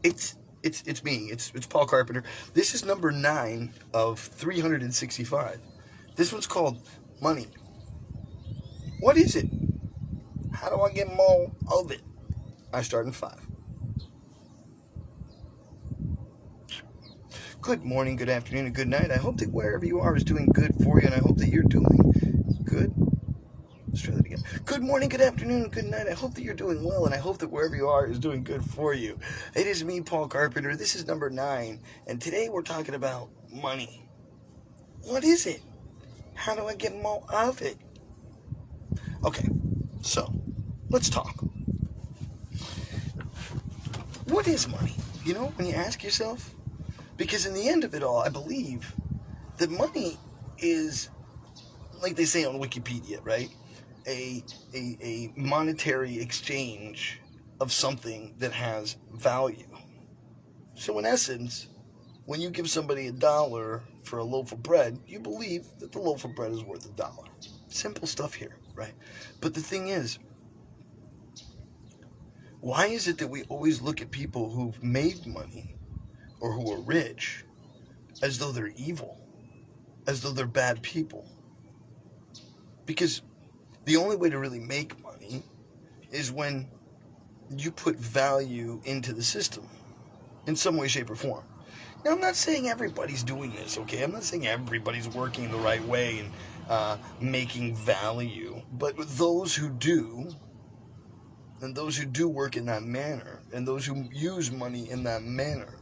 It's me. It's Paul Carpenter. This is number 9 of 365. This one's called Money. What is it? How do I get more of it? I start in 5. Good morning, good afternoon, and good night. I hope that wherever you are is doing good for you, and I hope that you're doing good. Let's try that again. Good morning, good afternoon, good night. I hope that you're doing well, and I hope that wherever you are is doing good for you. It is me, Paul Carpenter. This is number 9, and today we're talking about money. What is it? How do I get more of it? Okay, so let's talk. What is money? You know, when you ask yourself, because in the end of it all, I believe that money is, like they say on Wikipedia, right? A monetary exchange of something that has value. So in essence, when you give somebody $1 for a loaf of bread, you believe that the loaf of bread is worth $1. Simple stuff here, right? But the thing is, why is it that we always look at people who've made money or who are rich as though they're evil, as though they're bad people? Because the only way to really make money is when you put value into the system in some way, shape, or form. Now, I'm not saying everybody's doing this, okay? I'm not saying everybody's working the right way and making value. But those who do, and those who do work in that manner, and those who use money in that manner,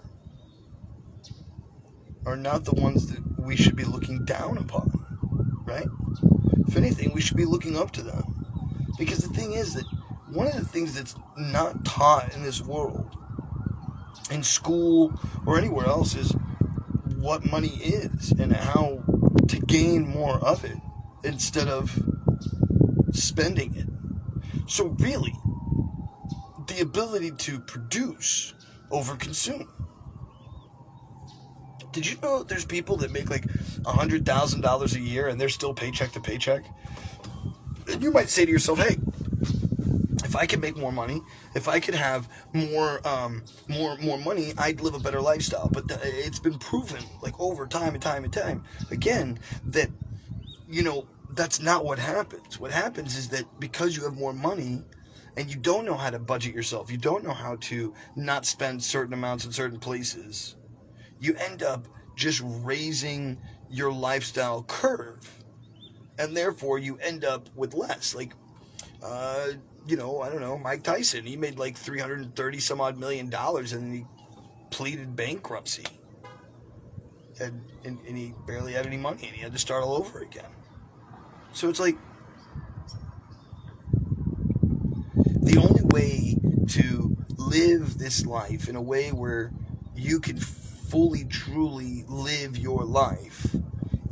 are not the ones that we should be looking down upon, right? If anything, we should be looking up to them. Because the thing is that one of the things that's not taught in this world, in school or anywhere else, is what money is and how to gain more of it instead of spending it. So really, the ability to produce over consume. Did you know there's people that make like $100,000 a year and they're still paycheck to paycheck? And you might say to yourself, hey, if I could make more money, if I could have more money, I'd live a better lifestyle. But it's been proven, like over time and time and time again, that, you know, that's not what happens. What happens is that because you have more money and you don't know how to budget yourself, you don't know how to not spend certain amounts in certain places, you end up just raising your lifestyle curve. And therefore, you end up with less. Like, I don't know, Mike Tyson, he made like 330 some odd $1 million and then he pleaded bankruptcy. And he barely had any money and he had to start all over again. So it's like, the only way to live this life in a way where you can fully, truly live your life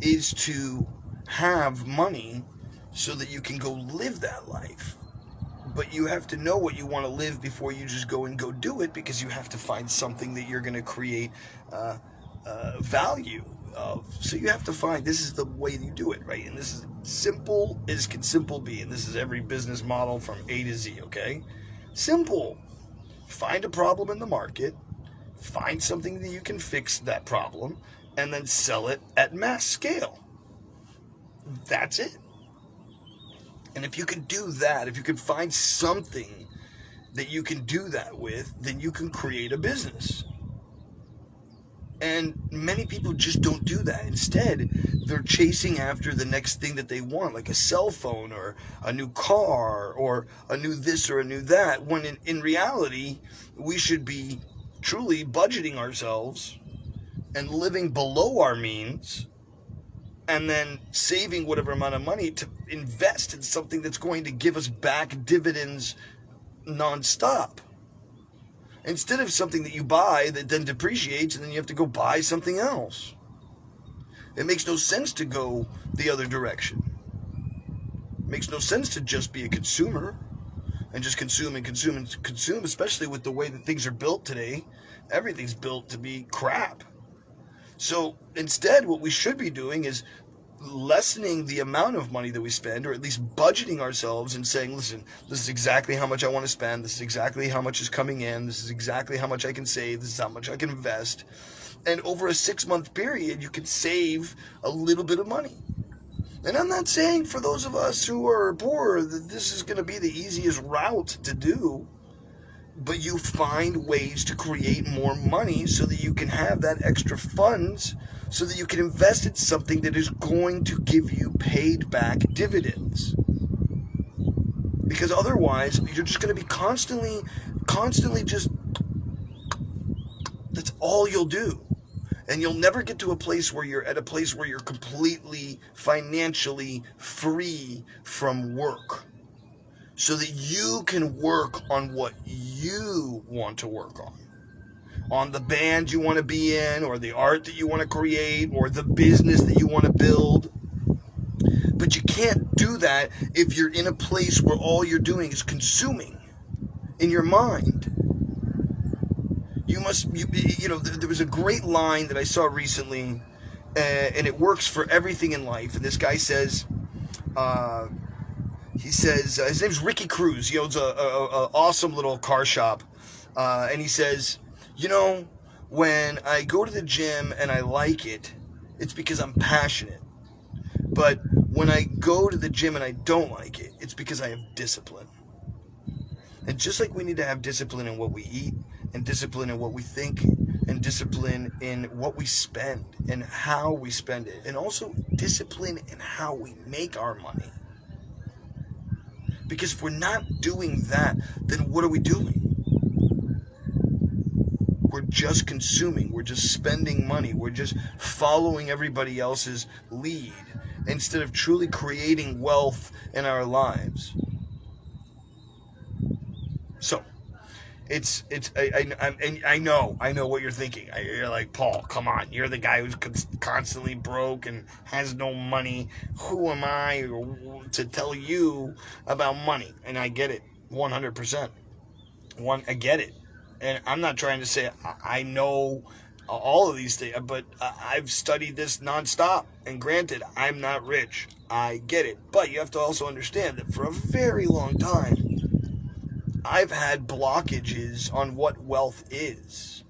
is to have money so that you can go live that life. But you have to know what you want to live before you just go and go do it, because you have to find something that you're going to create value of. So you have to find, this is the way you do it, right? And this is simple as can simple be. And this is every business model from A to Z, okay? Simple. Find a problem in the market, find something that you can fix that problem, and then sell it at mass scale. That's it. And if you can do that, if you can find something that you can do that with, then you can create a business. And many people just don't do that. Instead, they're chasing after the next thing that they want, like a cell phone or a new car or a new this or a new that, when in reality, we should be truly budgeting ourselves and living below our means, and then saving whatever amount of money to invest in something that's going to give us back dividends nonstop. Instead of something that you buy that then depreciates and then you have to go buy something else. It makes no sense to go the other direction. It makes no sense to just be a consumer and just consume and consume and consume, especially with the way that things are built today. Everything's built to be crap. So instead, what we should be doing is lessening the amount of money that we spend, or at least budgeting ourselves and saying, listen, this is exactly how much I want to spend, this is exactly how much is coming in, this is exactly how much I can save, this is how much I can invest. And over a 6-month period, you can save a little bit of money. And I'm not saying for those of us who are poor that this is going to be the easiest route to do, but you find ways to create more money so that you can have that extra funds so that you can invest in something that is going to give you paid back dividends. Because otherwise, you're just going to be constantly just, that's all you'll do. And you'll never get to a place where you're completely financially free from work, so that you can work on what you want to work on the band you want to be in, or the art that you want to create, or the business that you want to build. But you can't do that if you're in a place where all you're doing is consuming in your mind. There was a great line that I saw recently, and it works for everything in life. And this guy says, his name's Ricky Cruz. He owns a awesome little car shop. And he says, when I go to the gym and I like it, it's because I'm passionate. But when I go to the gym and I don't like it, it's because I have discipline. And just like we need to have discipline in what we eat, and discipline in what we think, and discipline in what we spend, and how we spend it, and also discipline in how we make our money. Because if we're not doing that, then what are we doing? We're just consuming. We're just spending money. We're just following everybody else's lead instead of truly creating wealth in our lives. So, I know what you're thinking. You're like, Paul, come on. You're the guy who's constantly broke and has no money. Who am I to tell you about money? And I get it, 100%. I get it. And I'm not trying to say I know all of these things, but I've studied this nonstop. And granted, I'm not rich. I get it. But you have to also understand that for a very long time, I've had blockages on what wealth is.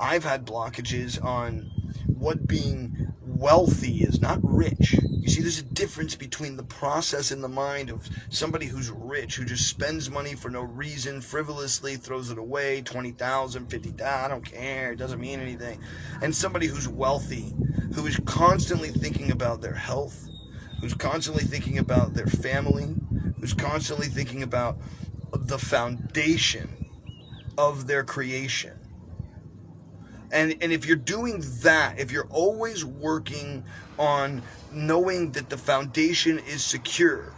I've had blockages on what being wealthy is, not rich. You see, there's a difference between the process in the mind of somebody who's rich, who just spends money for no reason, frivolously throws it away, 20,000, 50,000, I don't care, it doesn't mean anything, and somebody who's wealthy, who is constantly thinking about their health, who's constantly thinking about their family, who's constantly thinking about the foundation of their creation. And if you're doing that, if you're always working on knowing that the foundation is secure,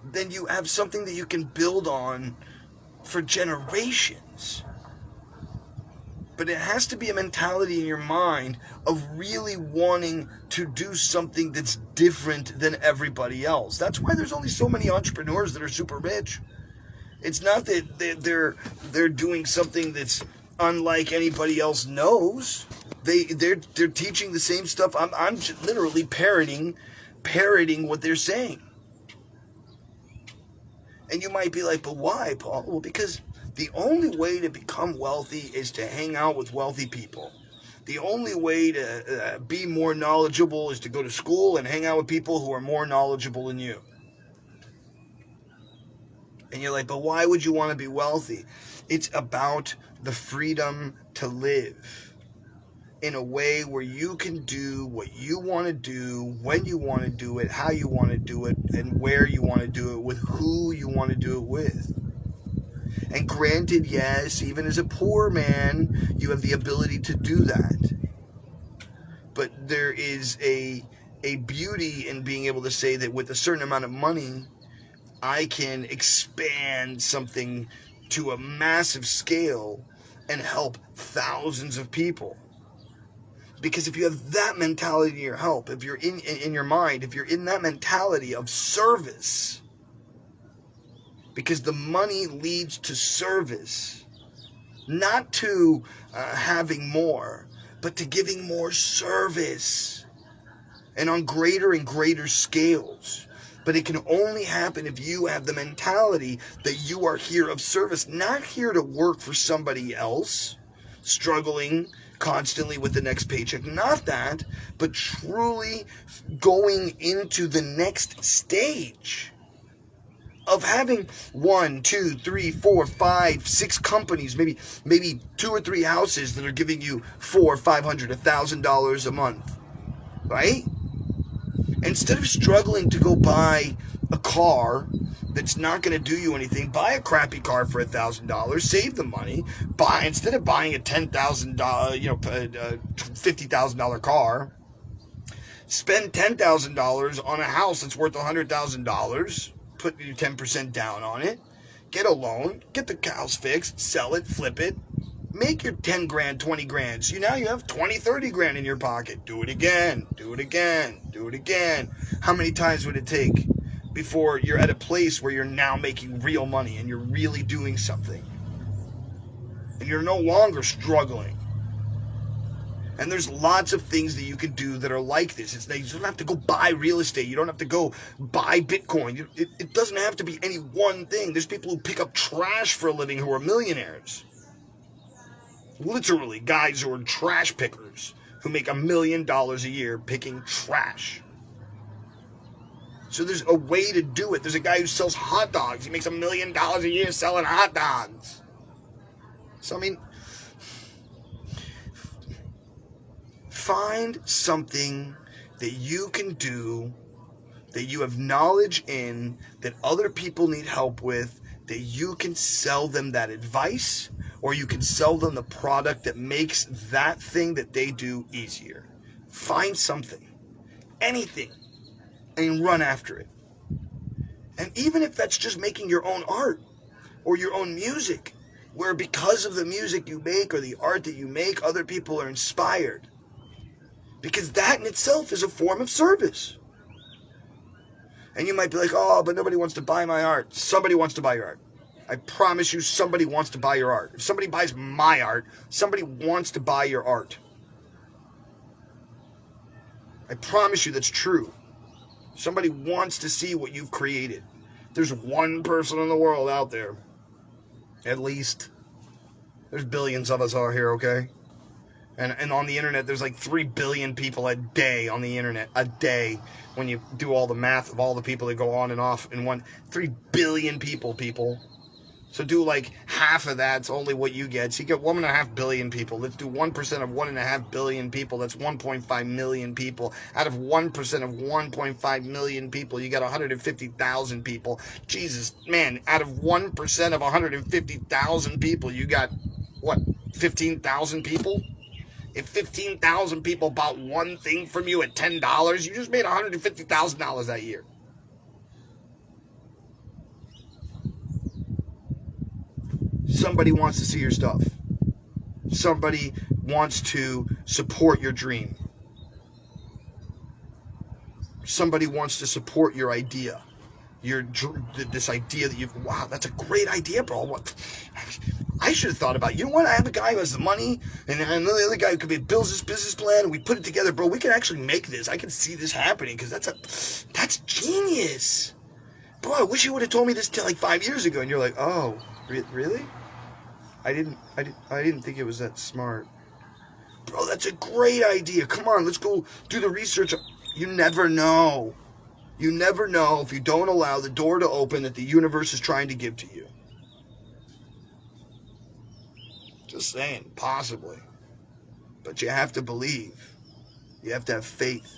then you have something that you can build on for generations. But it has to be a mentality in your mind of really wanting to do something that's different than everybody else. That's why there's only so many entrepreneurs that are super rich. It's not that they're doing something that's unlike anybody else knows. They're teaching the same stuff. I'm literally parroting what they're saying. And you might be like, but why, Paul? Well, because the only way to become wealthy is to hang out with wealthy people. The only way to be more knowledgeable is to go to school and hang out with people who are more knowledgeable than you. And you're like, but why would you want to be wealthy? It's about the freedom to live in a way where you can do what you want to do, when you want to do it, how you want to do it, and where you want to do it, with who you want to do it with. And granted, yes, even as a poor man, you have the ability to do that. But there is a beauty in being able to say that with a certain amount of money, I can expand something to a massive scale and help thousands of people. Because if you have that mentality in your help, if you're in your mind, if you're in that mentality of service, because the money leads to service, not to having more, but to giving more service. and on greater and greater scales. But it can only happen if you have the mentality that you are here of service, not here to work for somebody else, struggling constantly with the next paycheck. Not that, but truly going into the next stage of having 1, 2, 3, 4, 5, 6 companies, maybe 2 or 3 houses that are giving you $400, $500, $1,000 a month, right? Instead of struggling to go buy a car that's not going to do you anything, buy a crappy car for $1,000, save the money. Instead of buying a $10,000, $50,000 car, spend $10,000 on a house that's worth $100,000. Put your 10% down on it. Get a loan. Get the house fixed. Sell it. Flip it. Make your 10 grand, 20 grand. So now you have 20, 30 grand in your pocket. Do it again. Do it again. Do it again. How many times would it take before you're at a place where you're now making real money and you're really doing something? And you're no longer struggling. And there's lots of things that you can do that are like this. You don't have to go buy real estate. You don't have to go buy Bitcoin. It doesn't have to be any one thing. There's people who pick up trash for a living who are millionaires. Literally, guys who are trash pickers who make $1 million a year picking trash. So there's a way to do it. There's a guy who sells hot dogs. He makes $1 million a year selling hot dogs. So, I mean, find something that you can do, that you have knowledge in, that other people need help with, that you can sell them that advice, or you can sell them the product that makes that thing that they do easier. Find something, anything, and run after it. And even if that's just making your own art or your own music, where because of the music you make or the art that you make, other people are inspired. Because that in itself is a form of service. And you might be like, oh, but nobody wants to buy my art. Somebody wants to buy your art. I promise you, somebody wants to buy your art. If somebody buys my art, somebody wants to buy your art. I promise you that's true. Somebody wants to see what you've created. There's one person in the world out there, at least. There's billions of us out here, okay? And on the internet, there's like 3 billion people a day on the internet. A day. When you do all the math of all the people that go on and off in one. 3 billion people. So do like half of that's only what you get. So you get 1.5 billion people. Let's do 1% of 1.5 billion people. That's 1.5 million people. Out of 1% of 1.5 million people, you got 150,000 people. Jesus, man, out of 1% of 150,000 people, you got, what, 15,000 people? If 15,000 people bought one thing from you at $10, you just made $150,000 that year. Somebody wants to see your stuff. Somebody wants to support your dream. Somebody wants to support your idea. This idea that you've, wow, that's a great idea, bro. What? I should have thought about it. You know what? I have a guy who has the money, and another other guy who could builds this business plan, and we put it together, bro. We can actually make this. I can see this happening, because that's genius. Bro, I wish you would have told me this like 5 years ago. And you're like, oh, really? I didn't think it was that smart. Bro, that's a great idea. Come on, let's go do the research. You never know. You never know if you don't allow the door to open that the universe is trying to give to you. Just saying, possibly. But you have to believe. You have to have faith.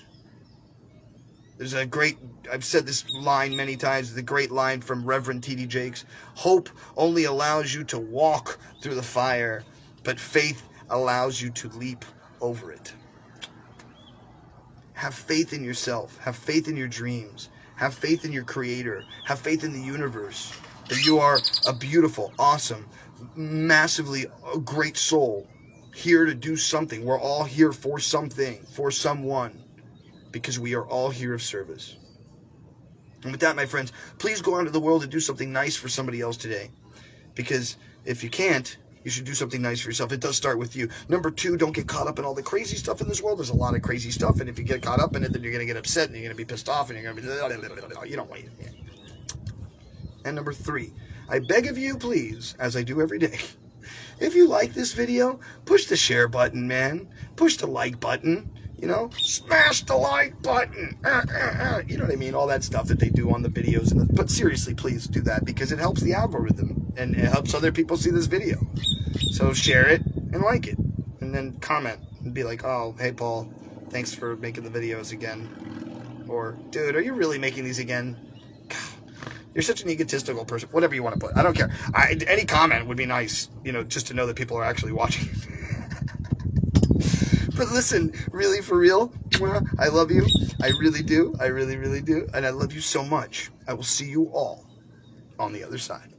There's a great, I've said this line many times, the great line from Reverend T.D. Jakes. Hope only allows you to walk through the fire, but faith allows you to leap over it. Have faith in yourself. Have faith in your dreams. Have faith in your creator. Have faith in the universe. That you are a beautiful, awesome, massively great soul. Here to do something. We're all here for something. For someone. Because we are all here of service. And with that, my friends, please go out into the world and do something nice for somebody else today. Because if you can't, You should do something nice for yourself. It does start with you. Number 2, don't get caught up in all the crazy stuff in this world. There's a lot of crazy stuff, and if you get caught up in it, then you're going to get upset, and you're going to be pissed off, and you're going to be... You don't want it. And number 3, I beg of you, please, as I do every day, if you like this video, push the share button, man. Push the like button. You know, smash the like button. You know what I mean? All that stuff that they do on the videos. But seriously, please do that because it helps the algorithm and it helps other people see this video. So share it and like it. And then comment and be like, oh, hey, Paul, thanks for making the videos again. Or, dude, are you really making these again? God, you're such an egotistical person. Whatever you want to put. I don't care. Any comment would be nice, you know, just to know that people are actually watching. But listen, really, for real, I love you. I really do. I really, really do. And I love you so much. I will see you all on the other side.